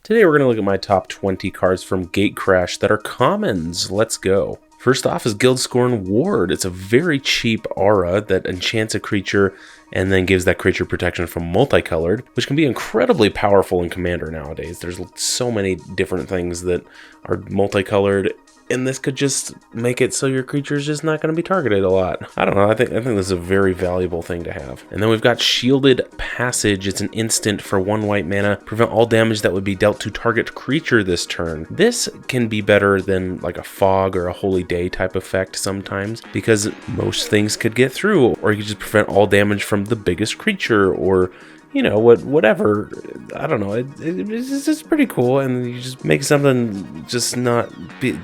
Today we're going to look at my top 20 cards from Gatecrash that are commons. Let's go. First off is Guildscorn Ward. It's a very cheap aura that enchants a creature and then gives that creature protection from multicolored, which can be incredibly powerful in Commander nowadays. There's so many different things that are multicolored, and this could just make it so your creature's just not going to be targeted a lot. I don't know, I think this is a very valuable thing to have. And then we've got Shielded Passage. It's an instant for 1 white mana. Prevent all damage that would be dealt to target creature this turn. This can be better than like a Fog or a Holy Day type effect sometimes, because most things could get through, or you could just prevent all damage from the biggest creature, or you know, whatever. I don't know. It's just pretty cool, and you just make something just not be.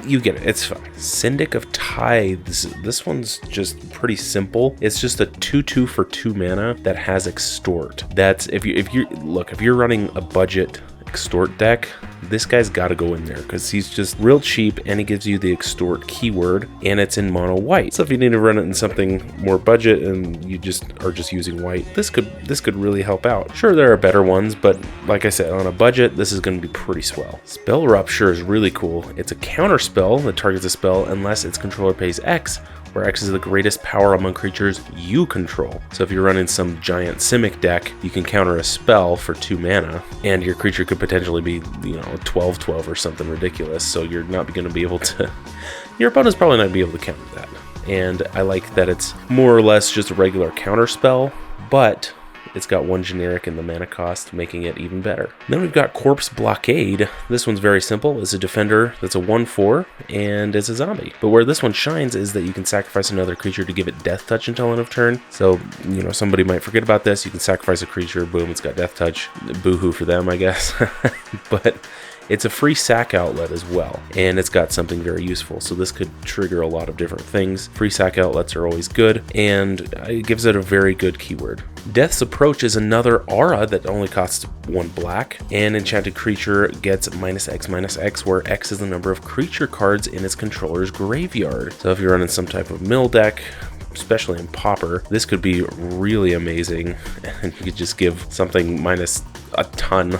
You get it. It's fine. Syndic of Tithes. This one's just pretty simple. It's just a 2/2 for 2 mana that has Extort. That's if you're running a budget Extort deck, this guy's got to go in there because he's just real cheap and he gives you the Extort keyword, and it's in mono white. So if you need to run it in something more budget and you just are just using white, this could really help out. Sure, there are better ones, but like I said, on a budget, this is going to be pretty swell. Spell Rupture is really cool. It's a counter spell that targets a spell unless its controller pays X, where X is the greatest power among creatures you control. So if you're running some giant Simic deck, you can counter a spell for 2 mana, and your creature could potentially be, 12/12 or something ridiculous. So you're not going to be able to, your opponent's probably not going to be able to counter that. And I like that it's more or less just a regular counter spell, but it's got 1 generic in the mana cost, making it even better. Then we've got Corpse Blockade. This one's very simple. It's a defender that's a 1/4 and it's a zombie. But where this one shines is that you can sacrifice another creature to give it Death Touch until end of turn. So, somebody might forget about this. You can sacrifice a creature, boom, it's got Death Touch. Boo-hoo for them, I guess. But it's a free sack outlet as well, and it's got something very useful. So this could trigger a lot of different things. Free sack outlets are always good, and it gives it a very good keyword. Death's Approach is another aura that only costs 1 black, and enchanted creature gets -X/-X, where X is the number of creature cards in its controller's graveyard. So if you're running some type of mill deck, especially in Pauper, this could be really amazing, and you could just give something minus a ton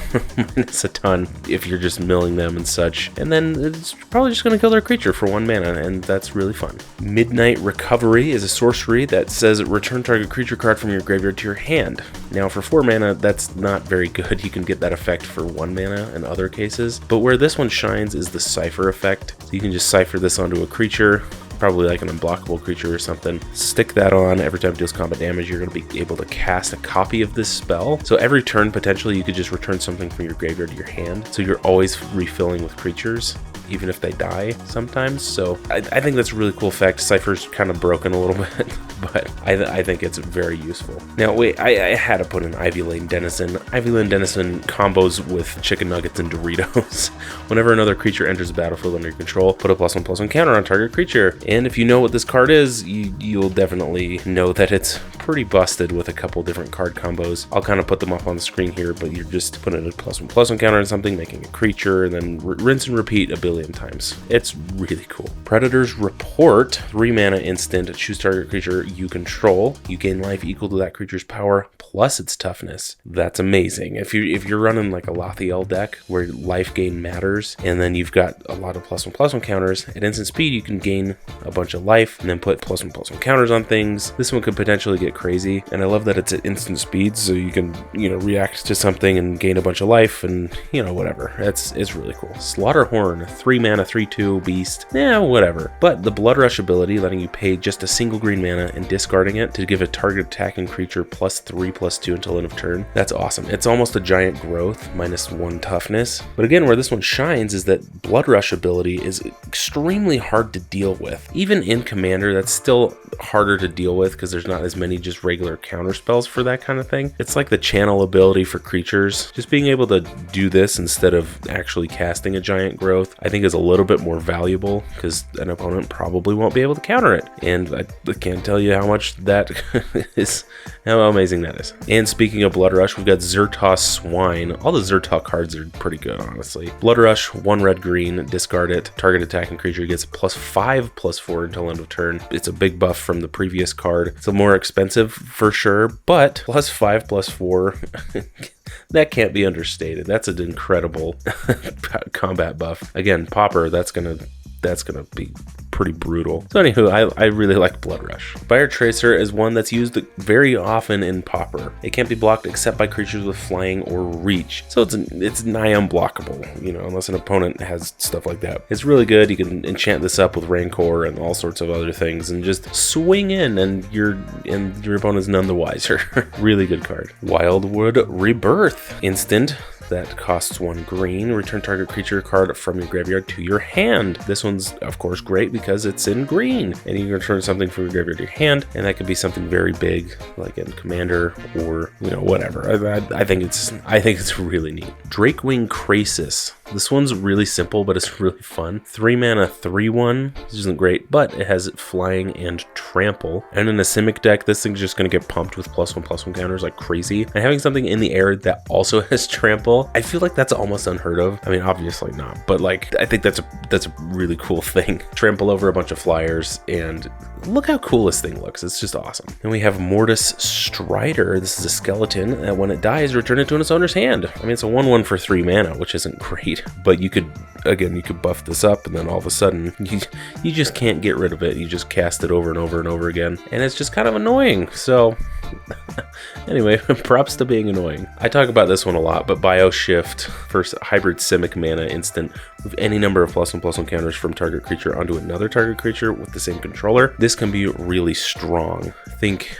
if you're just milling them and such, and then it's probably just going to kill their creature for 1 mana, and that's really fun. Midnight Recovery is a sorcery that says return target creature card from your graveyard to your hand. Now for 4 mana, that's not very good. You can get that effect for 1 mana in other cases, but where this one shines is the Cipher effect. So you can just cipher this onto a creature, probably like an unblockable creature or something. Stick that on. Every time it deals combat damage, you're going to be able to cast a copy of this spell. So every turn, potentially, you could just return something from your graveyard to your hand. So you're always refilling with creatures, even if they die sometimes. So I think that's a really cool effect. Cypher's kind of broken a little bit, but I think it's very useful. Now wait, I had to put in Ivy Lane Denizen. Ivy Lane Denizen combos with chicken nuggets and Doritos. Whenever another creature enters the battlefield under your control, put a +1/+1 counter on target creature. And if you know what this card is, you'll definitely know that it's pretty busted with a couple different card combos. I'll kind of put them up on the screen here, but you're just putting a +1/+1 counter on something, making a creature, and then rinse and repeat a billion times. It's really cool. Predator's Report, 3 mana instant, choose target creature you control. You gain life equal to that creature's power plus its toughness. That's amazing. If you're running like a Lothiel deck where life gain matters, and then you've got a lot of +1/+1 counters, at instant speed you can gain a bunch of life and then put +1/+1 counters on things. This one could potentially get crazy, and I love that it's at instant speed, so you can react to something and gain a bunch of life, and whatever. It's really cool. Slaughterhorn, 3 mana 3/2 beast. Whatever. But the Blood Rush ability, letting you pay just a single green mana and discarding it to give a target attacking creature +3/+2 until end of turn. That's awesome. It's almost a giant growth, -1 toughness. But again, where this one shines is that Blood Rush ability is extremely hard to deal with. Even in Commander, that's still harder to deal with because there's not as many just regular counter spells for that kind of thing. It's like the channel ability for creatures. Just being able to do this instead of actually casting a giant growth, I think is a little bit more valuable because an opponent probably won't be able to counter it. And I can't tell you how much that is, how amazing that is. And speaking of Blood Rush, we've got Zertos Swine. All the Zertos cards are pretty good, honestly. Blood Rush, 1 red/green, discard it. Target attacking creature gets +5/+4 until end of turn. It's a big buff from the previous card. It's a more expensive for sure, but +5/+4 That can't be understated. That's an incredible combat buff. Again, Popper, that's gonna be pretty brutal. So anywho, I really like Blood Rush. Fire Tracer is one that's used very often in Popper. It can't be blocked except by creatures with flying or reach. So it's nigh unblockable, you know, unless an opponent has stuff like that. It's really good. You can enchant this up with Rancor and all sorts of other things and just swing in and your opponent's none the wiser. Really good card. Wildwood Rebirth. Instant that costs 1 green. Return target creature card from your graveyard to your hand. This one's of course great because it's in green, and you can return something from your graveyard to your hand, and that could be something very big, like in Commander or, you know, whatever. I think it's really neat. Drakewing Krasis. This one's really simple, but it's really fun. 3 mana, 3/1. This isn't great, but it has flying and trample. And in a Simic deck, this thing's just gonna get pumped with +1/+1 counters like crazy. And having something in the air that also has trample, I feel like that's almost unheard of. I mean, obviously not, but like, I think that's a really cool thing. Trample over a bunch of flyers, and look how cool this thing looks. It's just awesome. And we have Mortis Strider. This is a skeleton that when it dies, return it to its owner's hand. I mean, it's a 1/1 for 3 mana, which isn't great, but you could buff this up, and then all of a sudden you just can't get rid of it. You just cast it over and over and over again, and it's just kind of annoying. So anyway, props to being annoying. I talk about this one a lot, but Bioshift, first hybrid Simic mana instant, move any number of +1/+1 counters from target creature onto another target creature with the same controller. This can be really strong. Think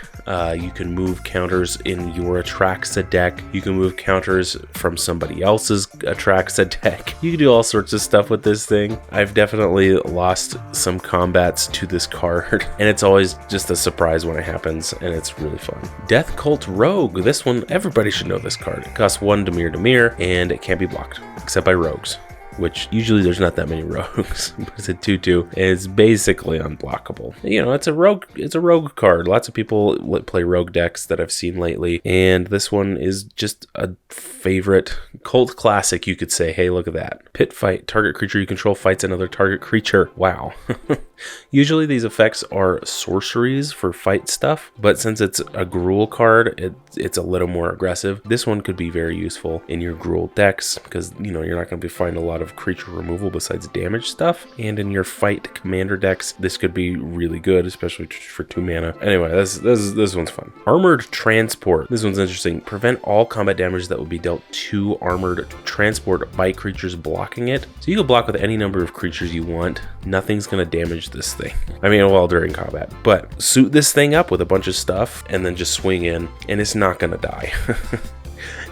you can move counters in your Atraxa deck. You can move counters from somebody else's Atraxa deck. You can do all sorts of stuff with this thing. I've definitely lost some combats to this card, and it's always just a surprise when it happens, and it's really fun. Death Cult Rogue. This one, everybody should know this card. It costs 1 Dimir, and it can't be blocked, except by rogues, which usually there's not that many rogues, but it's a 2/2. It's basically unblockable. You know, it's a rogue card. Lots of people play rogue decks that I've seen lately, and this one is just a favorite cult classic, you could say. Hey, look at that. Pit Fight. Target creature you control fights another target creature. Wow. Usually these effects are sorceries for fight stuff, but since it's a Gruul card, it's a little more aggressive. This one could be very useful in your Gruul decks because, you know, you're not going to find a lot of creature removal besides damage stuff, and in your fight commander decks, this could be really good, especially for 2 mana. Anyway, this one's fun. Armored Transport. This one's interesting. Prevent all combat damage that will be dealt to armored transport by creatures blocking it. So you can block with any number of creatures you want. Nothing's going to damage this thing. I mean, well, during combat, but suit this thing up with a bunch of stuff and then just swing in, and it's not going to die.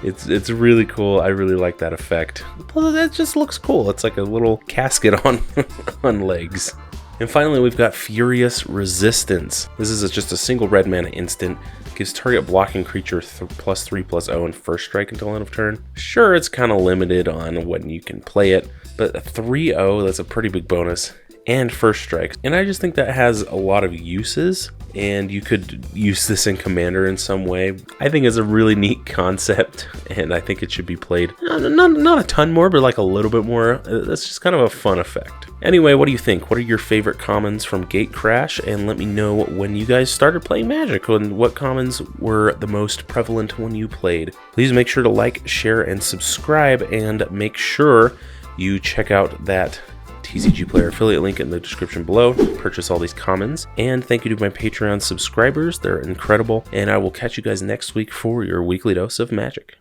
It's really cool. I really like that effect. Well, that just looks cool. It's like a little casket on on legs. And finally, we've got Furious Resistance. This is just a single red mana instant. Gives target blocking creature +3/+0 and first strike until end of turn. Sure, it's kind of limited on when you can play it, but a 3/0, that's a pretty big bonus. And first strike. And I just think that has a lot of uses, and you could use this in Commander in some way. I think it's a really neat concept, and I think it should be played not a ton more, but like a little bit more. That's just kind of a fun effect. Anyway, what do you think? What are your favorite commons from Gatecrash? And let me know when you guys started playing Magic and what commons were the most prevalent when you played. Please make sure to like, share, and subscribe, and make sure you check out that TCGplayer affiliate link in the description below. Purchase all these commons. And thank you to my Patreon subscribers. They're incredible. And I will catch you guys next week for your weekly dose of Magic.